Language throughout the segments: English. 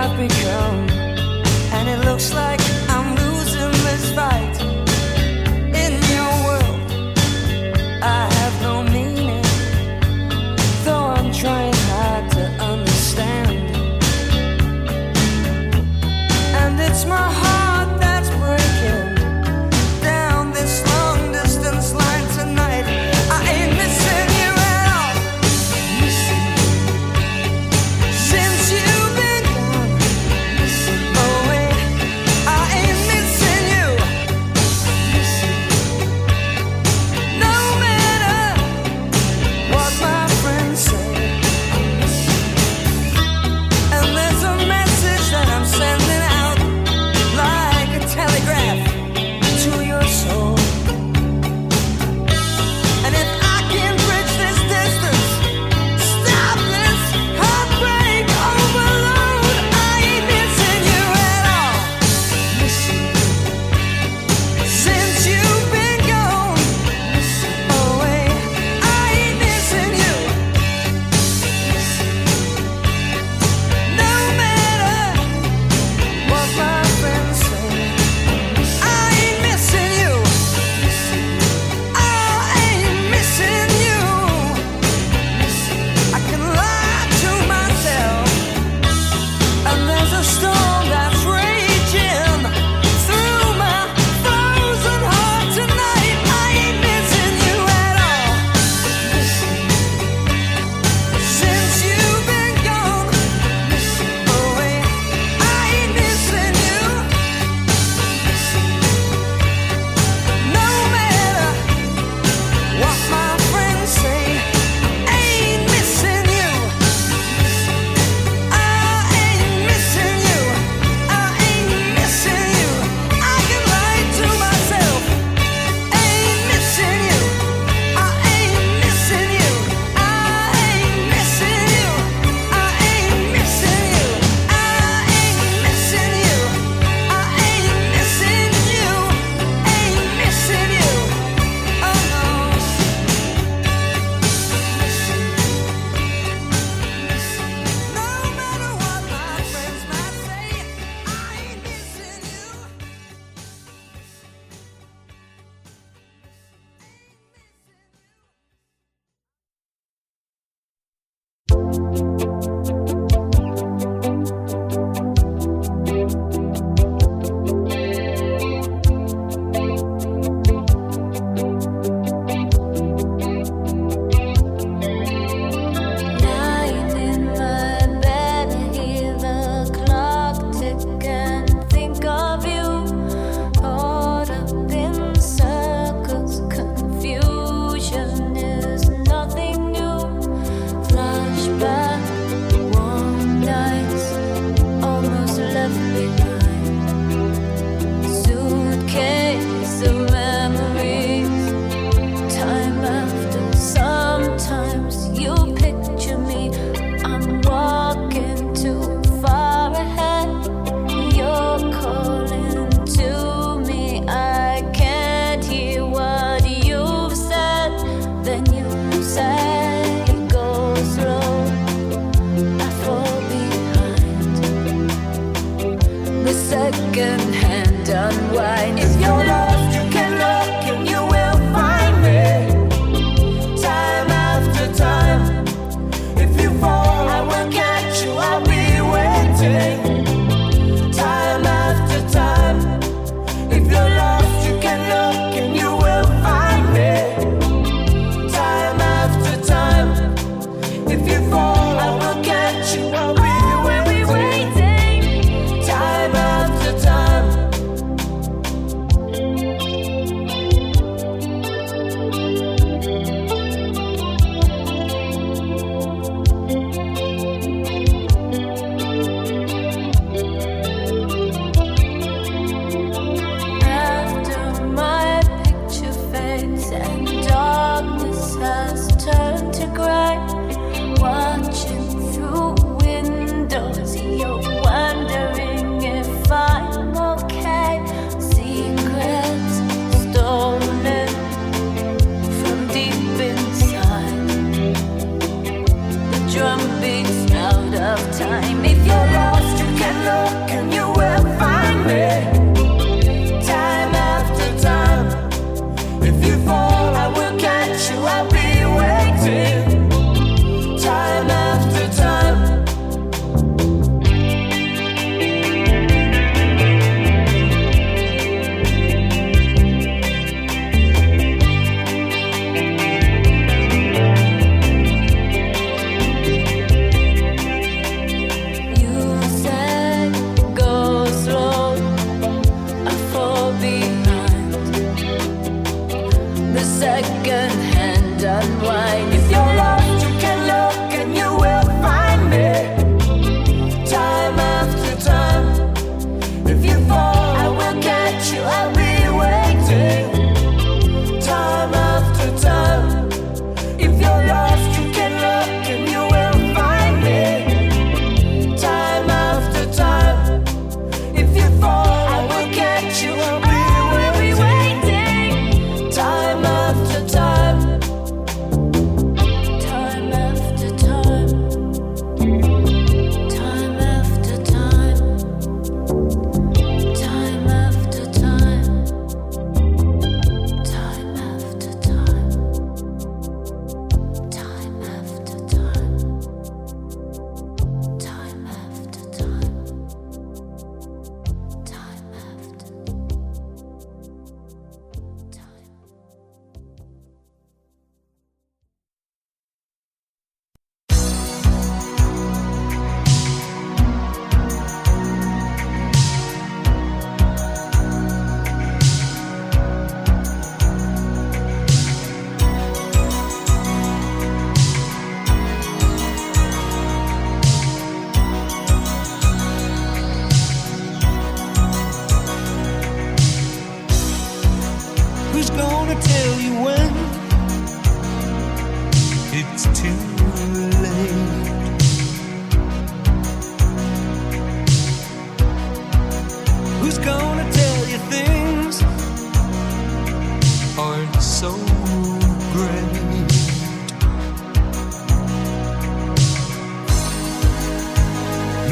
I've become, and it looks like I'm losing this fight. In your world, I have no meaning, though I'm trying hard to understand. And it's my heart that's breaking down this long distance line tonight. I ain't missing you at all. Missing you since you've been gone. Missing. Oh wait,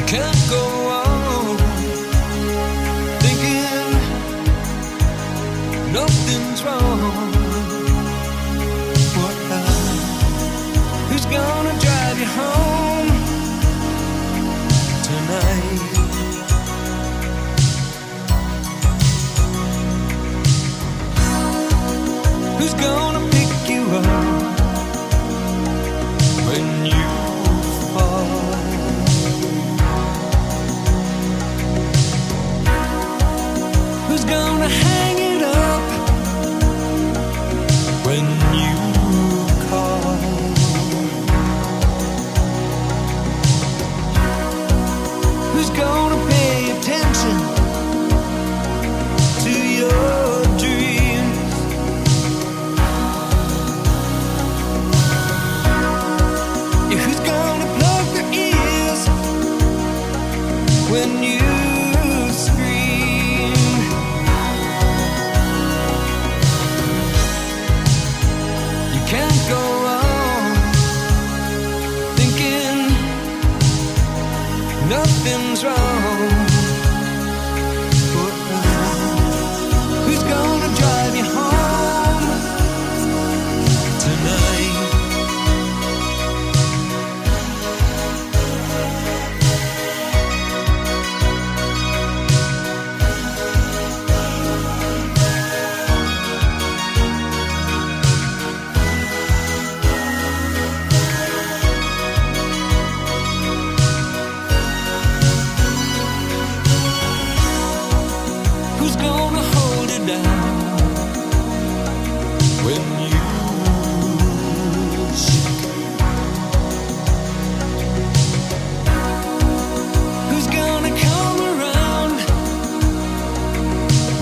can't go on thinking nothing's wrong. Who's gonna drive you home tonight? Who's gonna pick you up when you fall? Who's gonna hang it up when you call? Who's gonna pay attention to your dreams? Yeah, who's gonna plug their ears when you scream? You can't go on thinking nothing's wrong. Who's gonna drive you home tonight? Who's gonna hold it down when you shake? Who's gonna come around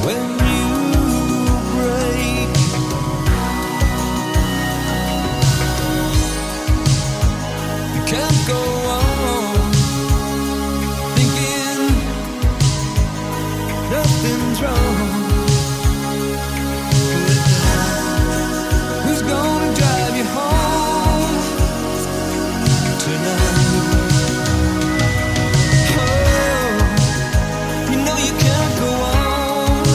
when you break? You can't go on thinking nothing's wrong. Who's gonna drive you home tonight? Oh, you know you can't go on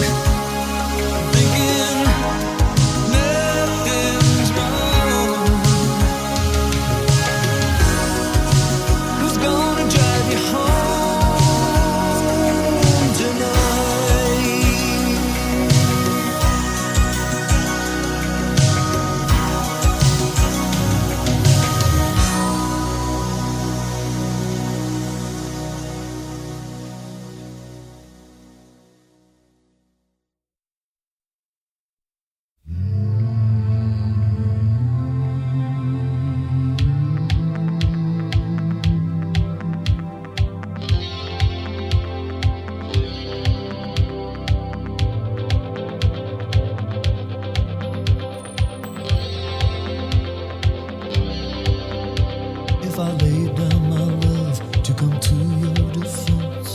thinking nothing's wrong. Who's gonna drive you home tonight? If I laid down my love to come to your defense,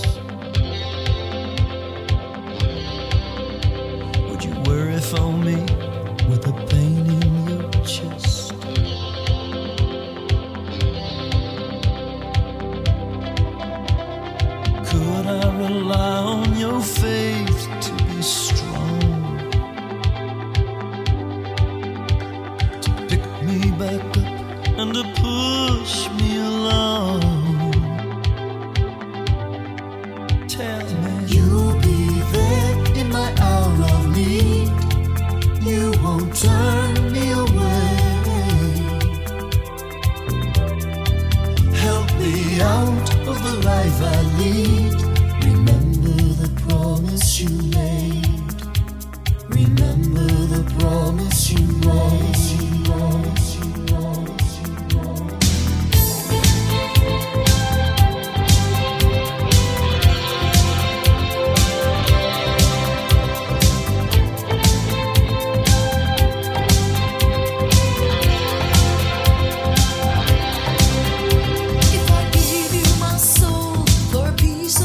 would you worry for me with the pain in your chest? Could I rely on your faith to be strong, to pick me back up and to push me along? Tell me you'll be there in my hour of need. You won't turn me away. Help me out of the life I lead. Remember the promise you made. Remember the promise you made. If I gave you my soul for a piece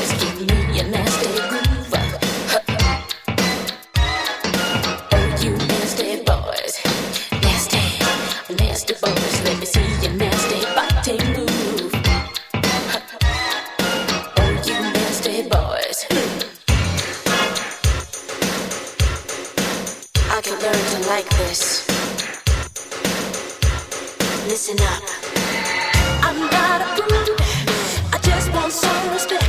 boys, give me a nasty groove. Oh, you nasty boys, nasty, nasty boys, let me see your nasty body move. Oh, you nasty boys. I can learn to like this. Listen up. I'm not a prude, I just want some respect.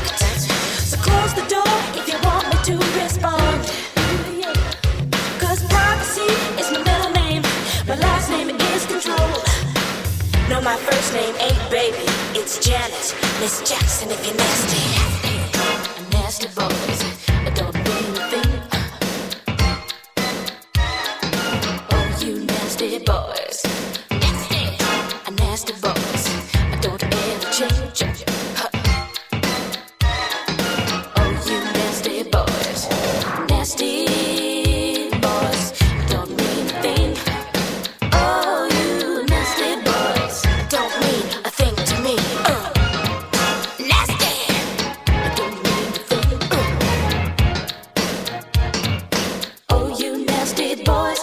So close the door if you want me to respond. Cause privacy is my middle name, my last name is control. No, my first name ain't baby, it's Janet, Miss Jackson if you're nasty. Nasty boys, I don't mean a thing. Oh, you nasty boys. Nasty boys, I don't ever change. Oh, you nasty boys, nasty boys, I don't mean a thing. Oh, you nasty boys, I don't mean a thing to me. Nasty, I don't mean a thing. Oh, you nasty boys.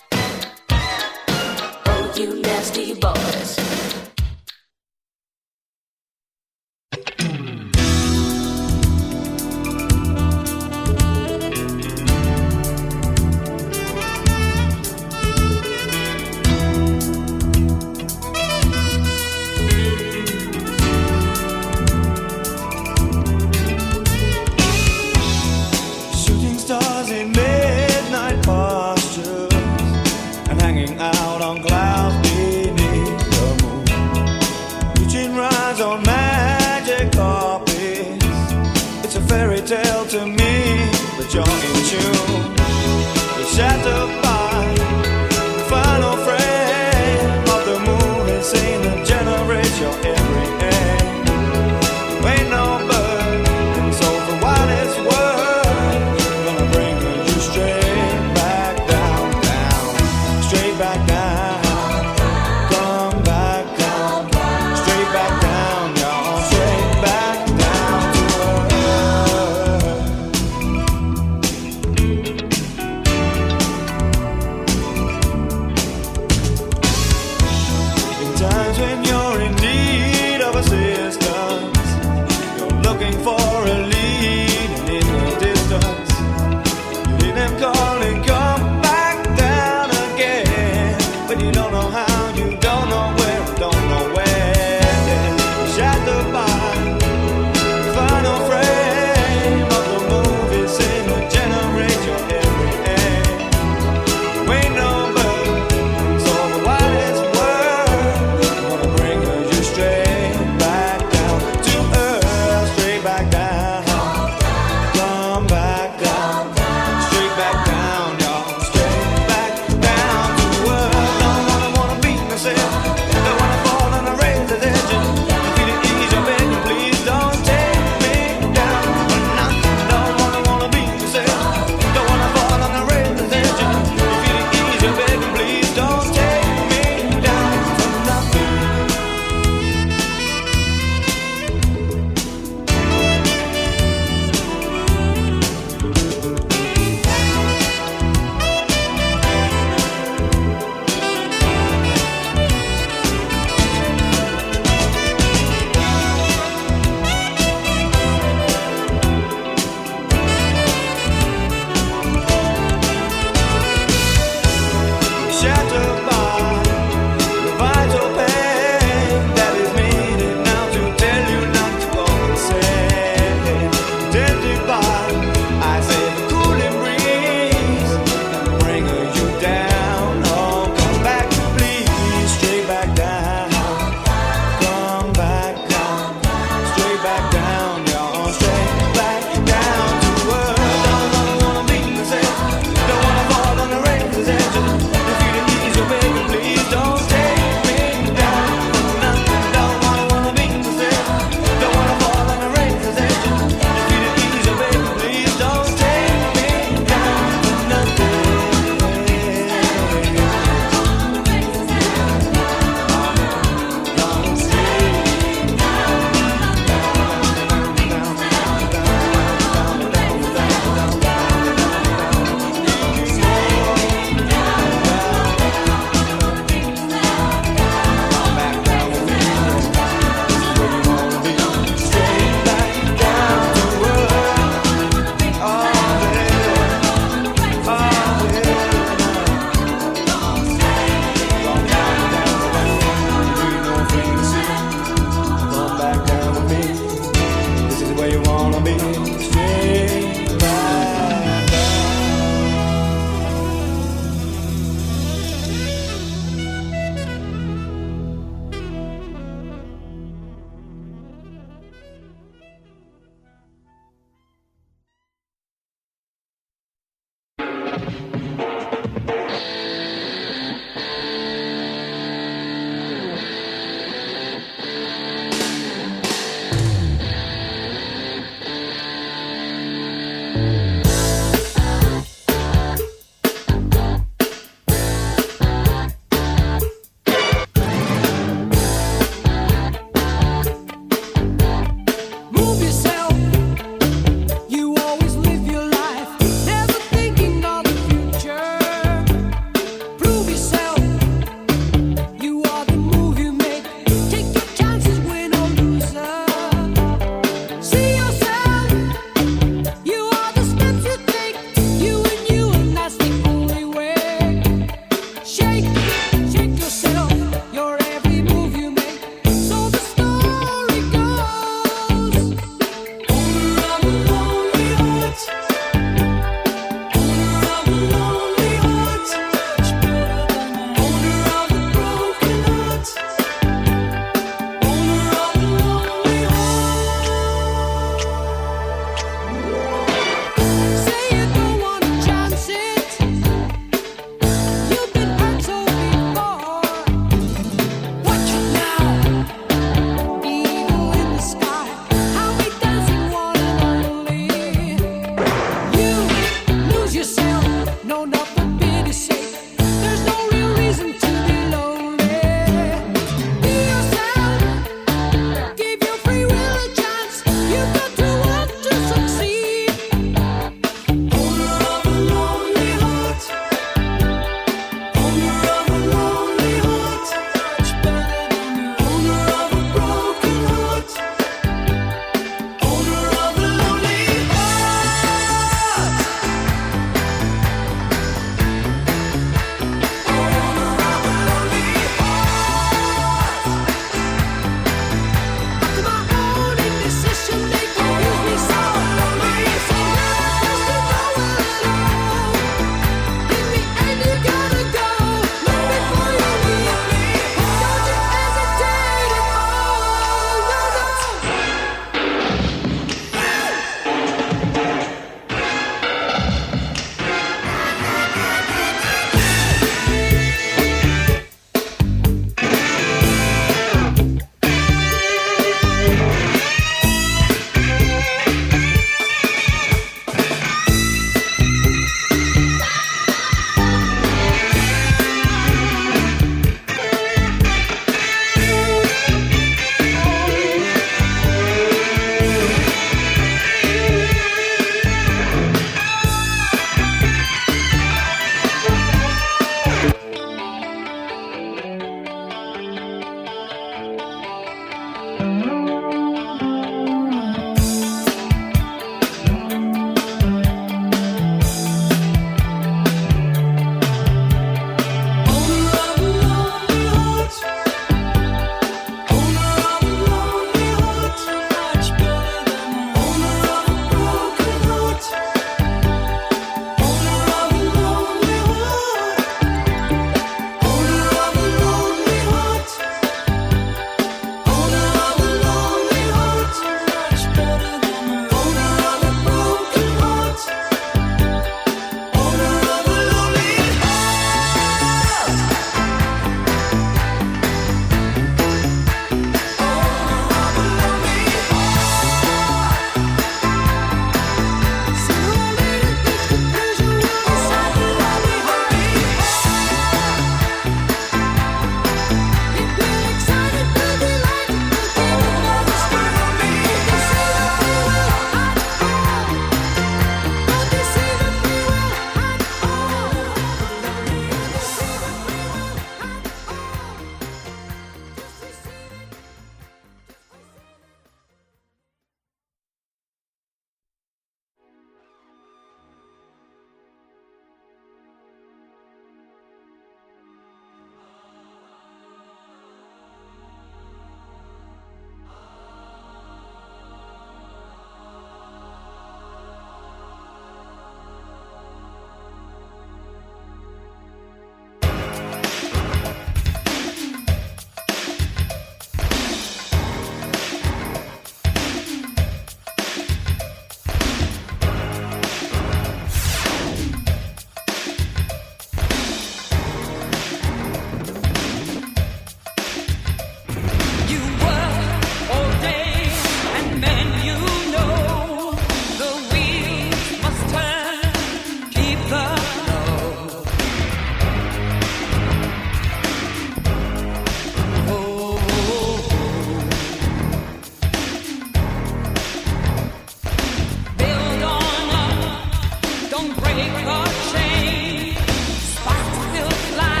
break a chain. Sparks will fly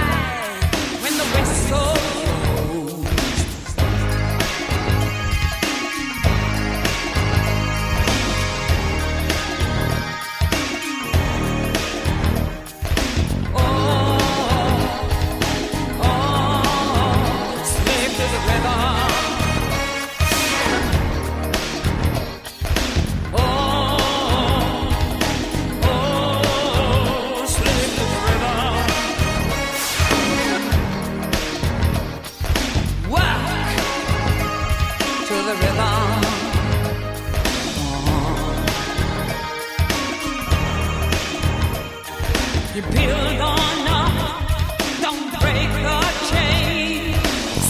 when the whistle blows. Slave to the rhythm. You build on up, don't break the chain.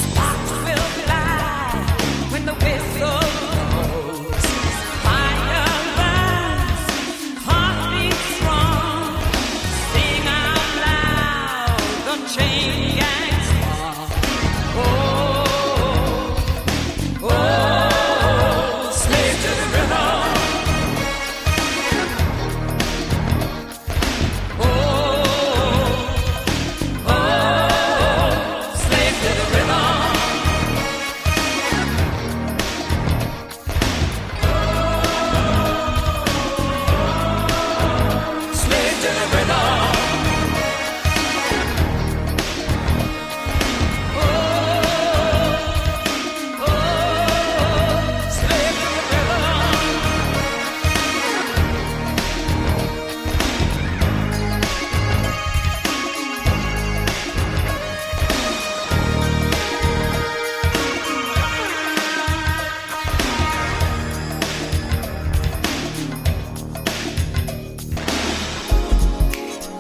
Sparks will fly when the whistle blows. Fire burns, heart beats strong. Sing out loud, the chain gang song. Oh, slave to the rhythm.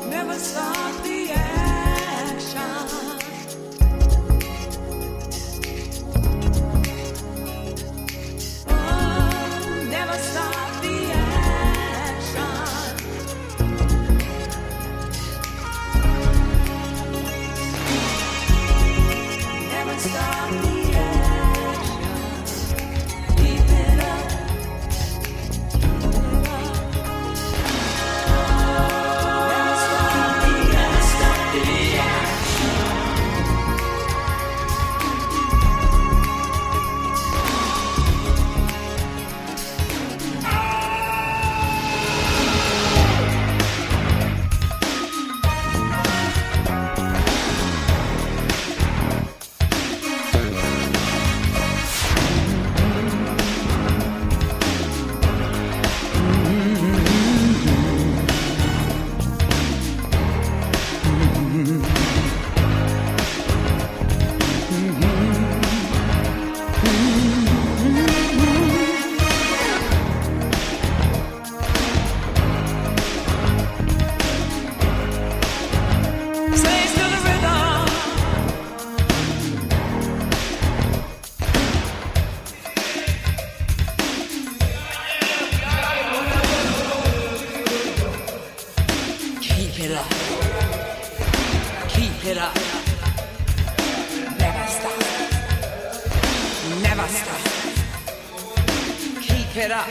Never stop the action. Oh, never stop the action. Never stop the action. Keep it up. Keep it up. Slaves to the rhythm. Keep it up. Keep it up. Never stop. Never stop. Keep it up.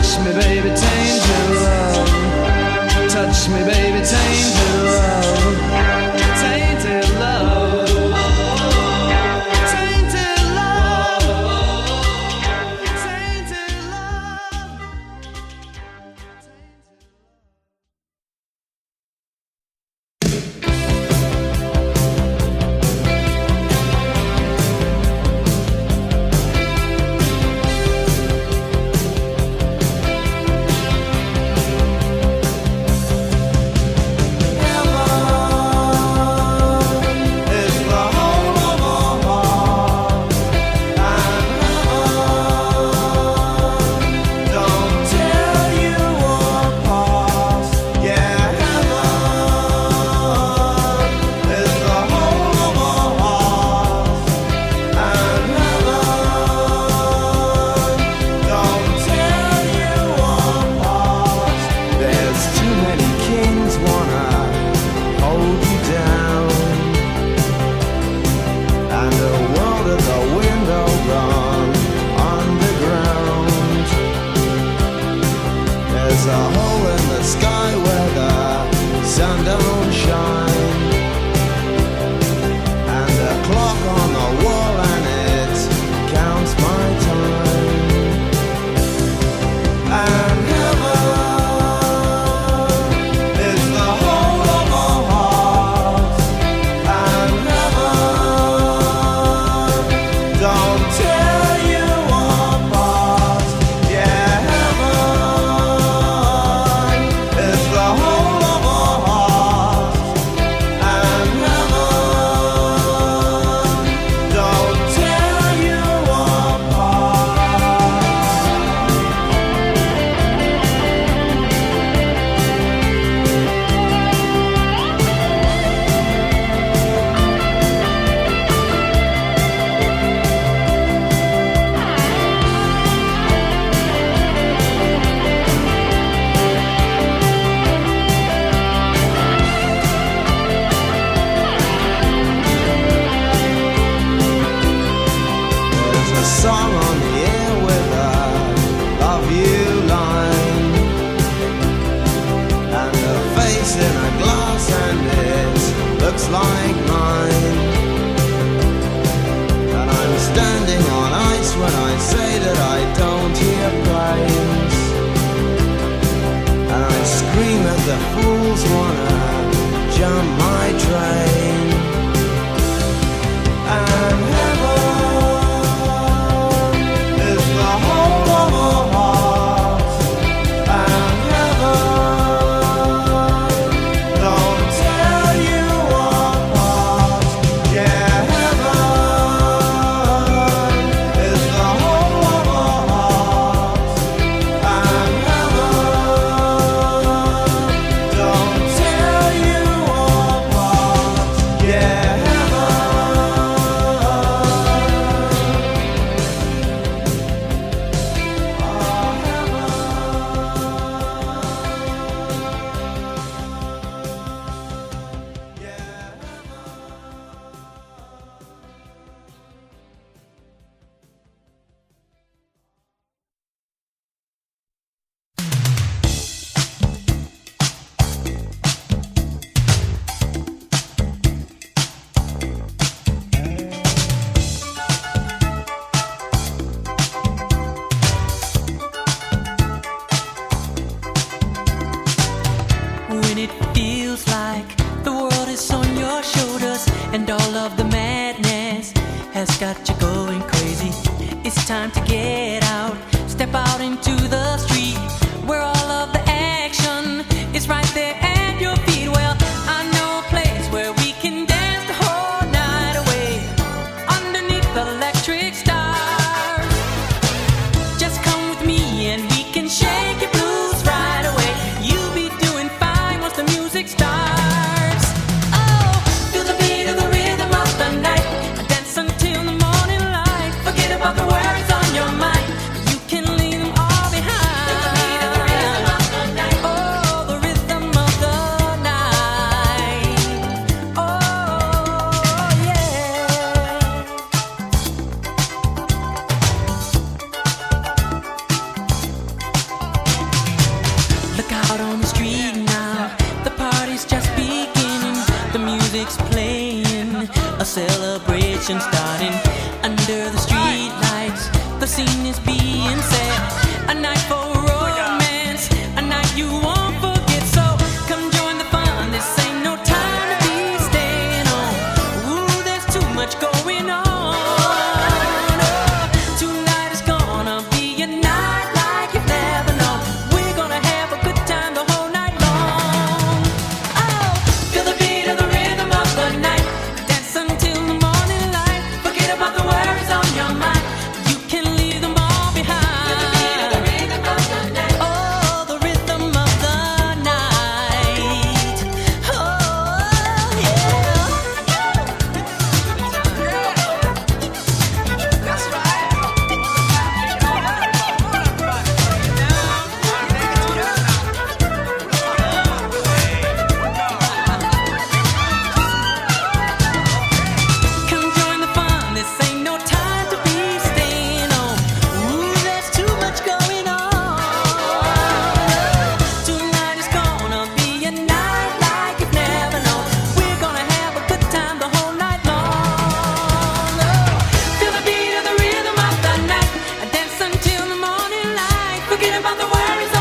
Touch me, baby, tainted love. Touch me, baby, tainted love. Tainted love. Tainted love. Tainted love. There's a hole in the sky where the sun don't shine, and a clock on the wall and it counts my time. And heaven is the whole of my heart, and heaven don't tear you apart. Yeah, song on the air with a love you line, and a face in a glass and it looks like mine. And I'm standing on ice when I say that I don't hear planes, and I scream at the fools wanna jump my train. And heaven the whole of my heart, and heaven don't tear you apart. Yeah, heaven is the whole of my heart, and heaven don't tear you apart. Yeah. When it feels like the world is on your shoulders and all of the madness has got you going crazy, it's time to get out, step out into the street where all of the action is right there at your feet. Well, I know a place where we can dance the whole night away underneath the electric stars. Just come with me and we can shake your blues right away. You'll be doing fine once the music starts. Oh, feel the beat of the rhythm of the night. Dance until the morning light. Forget about the worries on your mind. You can leave them all behind. out on the street now. The party's just beginning, the music's playing, a celebration starting under the street lights. The scene is being set, a night for romance, a night you won't forget. So come join the fun, this ain't no time to be staying home. Ooh, there's too much going on. Oh, tonight is gonna be a night like you've never known. We're gonna have a good time the whole night long. Oh, feel the beat of the rhythm of the night. Dance until the morning light. Forget about the worries on your mind. You can leave them all behind. Feel the beat of the rhythm of the night. Oh, the rhythm of the night. Oh, yeah. That's right. Come join the fun, this ain't no time to be staying home. Ooh, there's too much going on. Tonight is gonna be a night like you've never known. We're gonna have a good time the whole night long. Oh, feel the beat of the rhythm of the night. Dance until the morning light. Forget about the worries